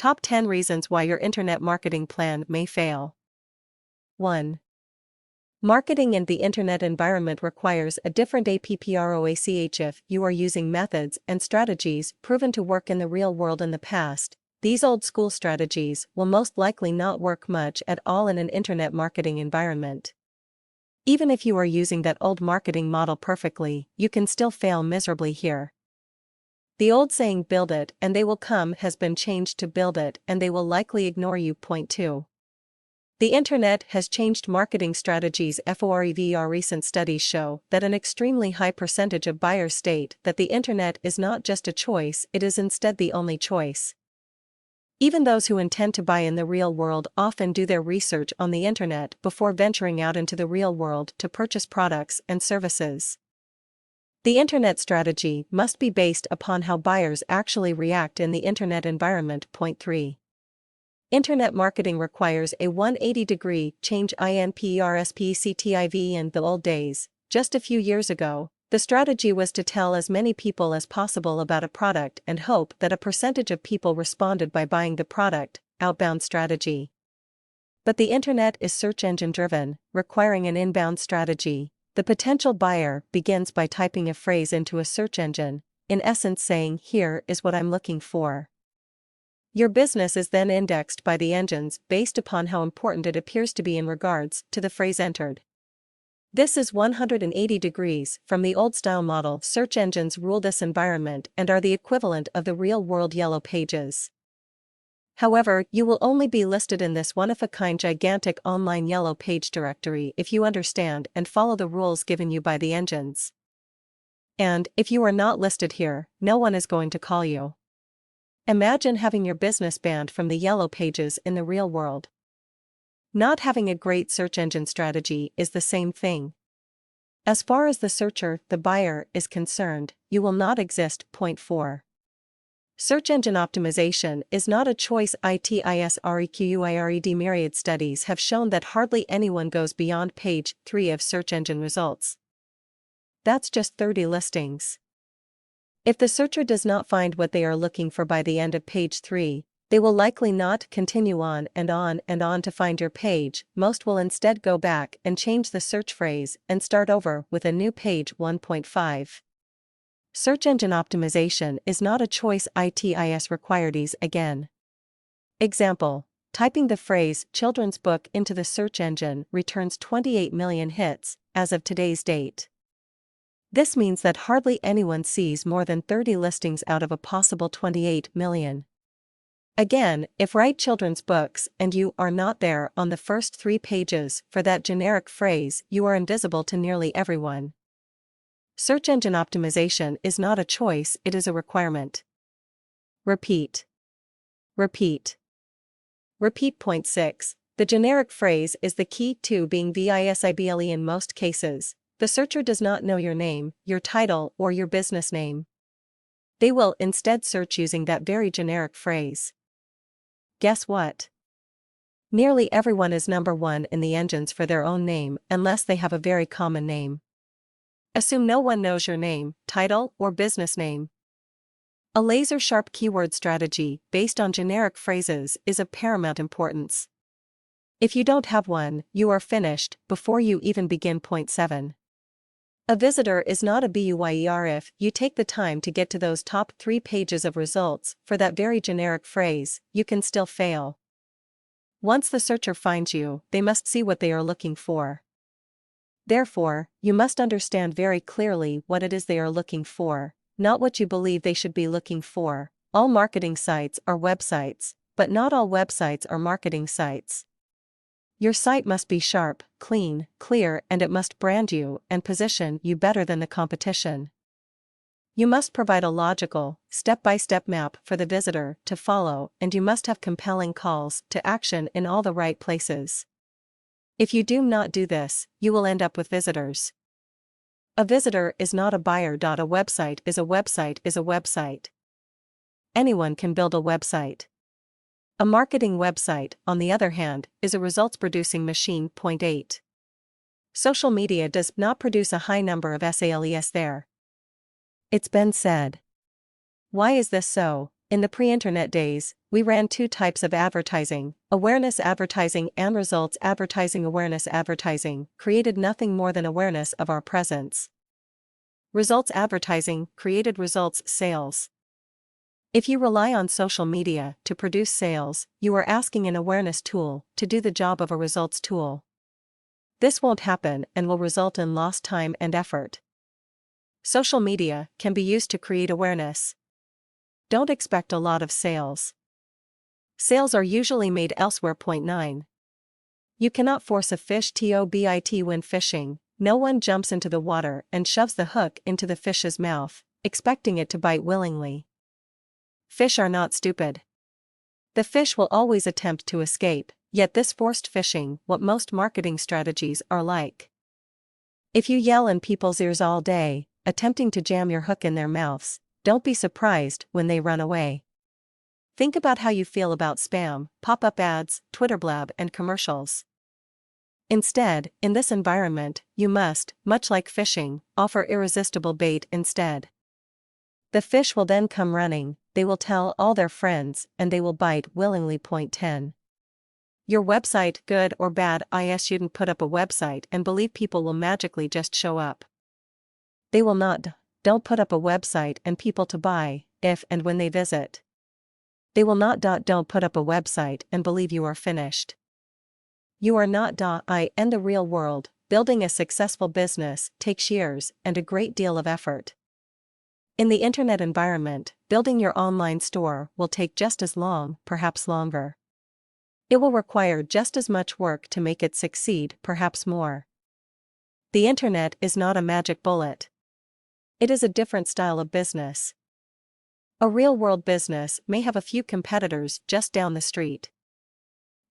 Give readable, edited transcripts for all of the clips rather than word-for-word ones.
Top 10 reasons why your internet marketing plan may fail. 1. Marketing in the internet environment requires a different approach if you are using methods and strategies proven to work in the real world in the past. These old school strategies will most likely not work much at all in an internet marketing environment. Even if you are using that old marketing model perfectly, you can still fail miserably here. The old saying "build it and they will come" has been changed to "build it and they will likely ignore you." Point 2. The internet has changed marketing strategies forever. Recent studies show that an extremely high percentage of buyers state that the internet is not just a choice, it is instead the only choice. Even those who intend to buy in the real world often do their research on the internet before venturing out into the real world to purchase products and services. The internet strategy must be based upon how buyers actually react in the internet environment. Point 3. Internet marketing requires a 180-degree change in perspective. In the old days, just a few years ago, the strategy was to tell as many people as possible about a product and hope that a percentage of people responded by buying the product, outbound strategy. But the internet is search engine driven, requiring an inbound strategy. The potential buyer begins by typing a phrase into a search engine, in essence saying, "Here is what I'm looking for." Your business is then indexed by the engines based upon how important it appears to be in regards to the phrase entered. This is 180 degrees from the old-style model. Search engines rule this environment and are the equivalent of the real-world yellow pages. However, you will only be listed in this one-of-a-kind gigantic online yellow page directory if you understand and follow the rules given you by the engines. And, if you are not listed here, no one is going to call you. Imagine having your business banned from the yellow pages in the real world. Not having a great search engine strategy is the same thing. As far as the searcher, the buyer, is concerned, you will not exist. Point 4. Search engine optimization is not a choice. It is required. Myriad studies have shown that hardly anyone goes beyond page 3 of search engine results. That's just 30 listings. If the searcher does not find what they are looking for by the end of page 3, they will likely not continue on and on and on to find your page. Most will instead go back and change the search phrase and start over with a new page. 1.5. Search engine optimization is not a choice. It is required. Again. Example: typing the phrase "children's book" into the search engine returns 28 million hits as of today's date. This means that hardly anyone sees more than 30 listings out of a possible 28 million. Again, if write "children's books" and you are not there on the first 3 pages for that generic phrase, you are invisible to nearly everyone. Search engine optimization is not a choice, it is a requirement. Repeat. Repeat. Repeat. Point 6. The generic phrase is the key to being visible in most cases. The searcher does not know your name, your title, or your business name. They will instead search using that very generic phrase. Guess what? Nearly everyone is number 1 in the engines for their own name unless they have a very common name. Assume no one knows your name, title, or business name. A laser-sharp keyword strategy based on generic phrases is of paramount importance. If you don't have one, you are finished before you even begin. Point 7. A visitor is not a buyer. If you take the time to get to those top 3 pages of results for that very generic phrase, you can still fail. Once the searcher finds you, they must see what they are looking for. Therefore, you must understand very clearly what it is they are looking for, not what you believe they should be looking for. All marketing sites are websites, but not all websites are marketing sites. Your site must be sharp, clean, clear, and it must brand you and position you better than the competition. You must provide a logical, step-by-step map for the visitor to follow, and you must have compelling calls to action in all the right places. If you do not do this, you will end up with visitors. A visitor is not a buyer. A website is a website is a website. Anyone can build a website. A marketing website, on the other hand, is a results-producing machine. Point 8. Social media does not produce a high number of sales there. It's been said. Why is this so? In the pre-internet days, we ran two types of advertising: awareness advertising and results advertising. Awareness advertising created nothing more than awareness of our presence. Results advertising created results sales. If you rely on social media to produce sales, you are asking an awareness tool to do the job of a results tool. This won't happen and will result in lost time and effort. Social media can be used to create awareness. Don't expect a lot of sales. Sales are usually made elsewhere. Point 9. You cannot force a fish to bite. When fishing, no one jumps into the water and shoves the hook into the fish's mouth, expecting it to bite willingly. Fish are not stupid. The fish will always attempt to escape, yet this forced fishing what most marketing strategies are like. If you yell in people's ears all day, attempting to jam your hook in their mouths, don't be surprised when they run away. Think about how you feel about spam, pop-up ads, Twitter blab, and commercials. Instead, in this environment, you must, much like fishing, offer irresistible bait instead. The fish will then come running, they will tell all their friends, and they will bite willingly. Point 10. Your website, good or bad. You shouldn't put up a website and believe people will magically just show up. They will not. Don't put up a website and people to buy, if and when they visit. They will not. Don't put up a website and believe you are finished. You are not. In the real world, building a successful business takes years and a great deal of effort. In the internet environment, building your online store will take just as long, perhaps longer. It will require just as much work to make it succeed, perhaps more. The internet is not a magic bullet. It is a different style of business. A real-world business may have a few competitors just down the street.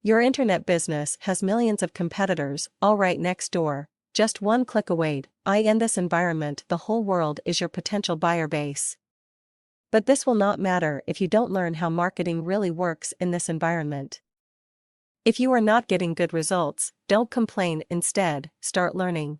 Your internet business has millions of competitors, all right next door, just one click away. In this environment, the whole world is your potential buyer base. But this will not matter if you don't learn how marketing really works in this environment. If you are not getting good results, don't complain, instead, start learning.